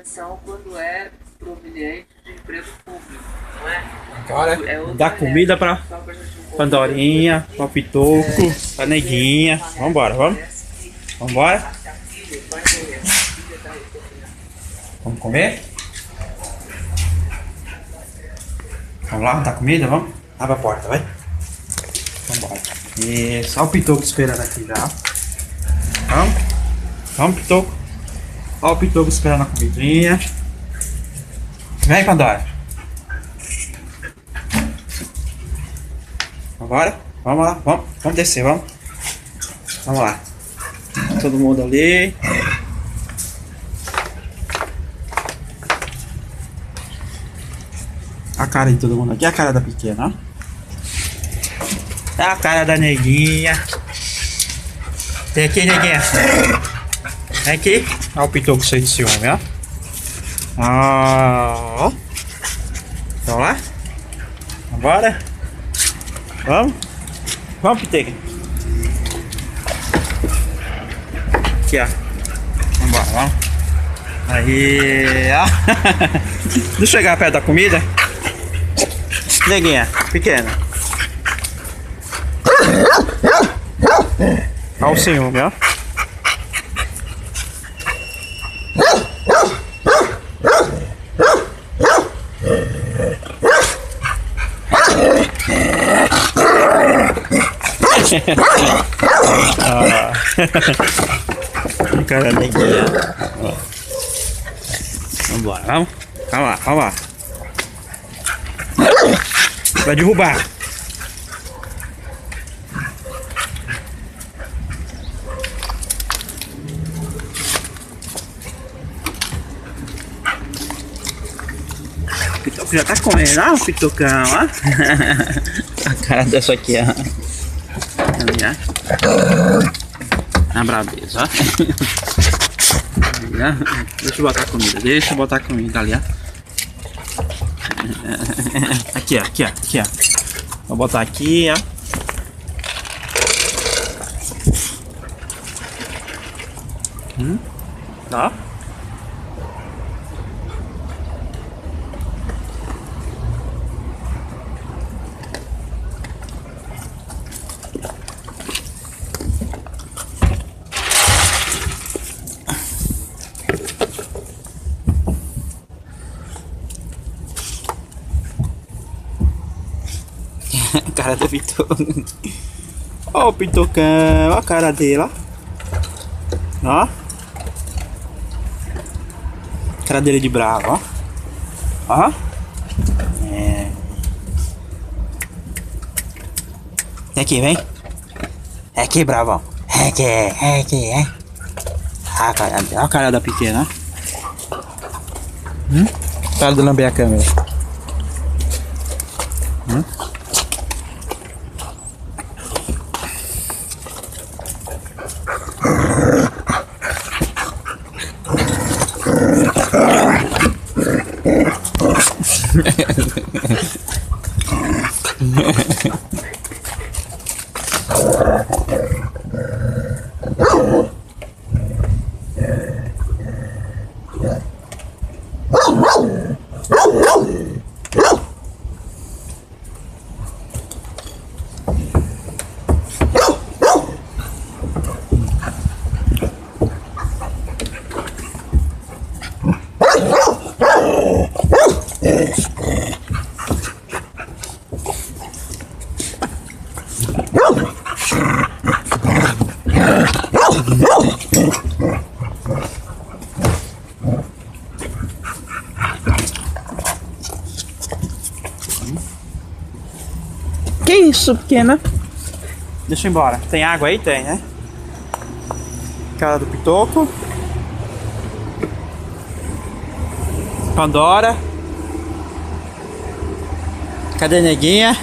atenção quando é proveniente de emprego público, não é? Agora dá comida pra Pandorinha, pra Pitoco, pra Neguinha. Vambora, vamos? Vambora? Vamos comer? Vamos lá, dar comida? Vamos? Abre a porta, vai. Vambora. Isso, olha o Pitoco esperando aqui já. Vamos? Vamos, Pitoco. Olha o Pitoco esperando a comidinha. Vem, Pandora. Vambora? Vamos lá, vamos descer, vamos. Vamos lá. Todo mundo ali. A cara de todo mundo aqui, a cara da pequena, ó. A cara da Neguinha. Tem aqui, Neguinha. Vem aqui. Olha o Pitoco cheio de ciúme, ó. Ó. Vamos lá? Vambora? Vamos? Vamos, Piteca. Aqui, ó. Vambora, vamos. Aí, ó. Deixa eu chegar perto da comida. Neguinha, pequena. Olha o ciúme, ó. Cara, Neguinha. Vambora, vamos? Vamos lá, vamos lá. Vai derrubar. O Pitoco já tá comendo, ó, o Pitocão, ó. A cara dessa aqui, ó. A brabeza, ó. Deixa eu botar a comida ali, ó. Aqui, ó, aqui, ó, aqui, ó. Vou botar aqui, ó. Ó. A cara do Pitoco. Ó o Pitocão, ó a cara dele, ó. Ó. Cara dele de bravo, ó. Ó. É. Vem aqui, vem. É aqui, bravão. É aqui, é aqui, é. Ó a cara da pequena, ó. Cara de lamber a câmera. Que isso, pequena? Deixa eu ir embora. Tem água aí? Tem, né? Cara do Pitoco. Pandora. Cadê a Neguinha?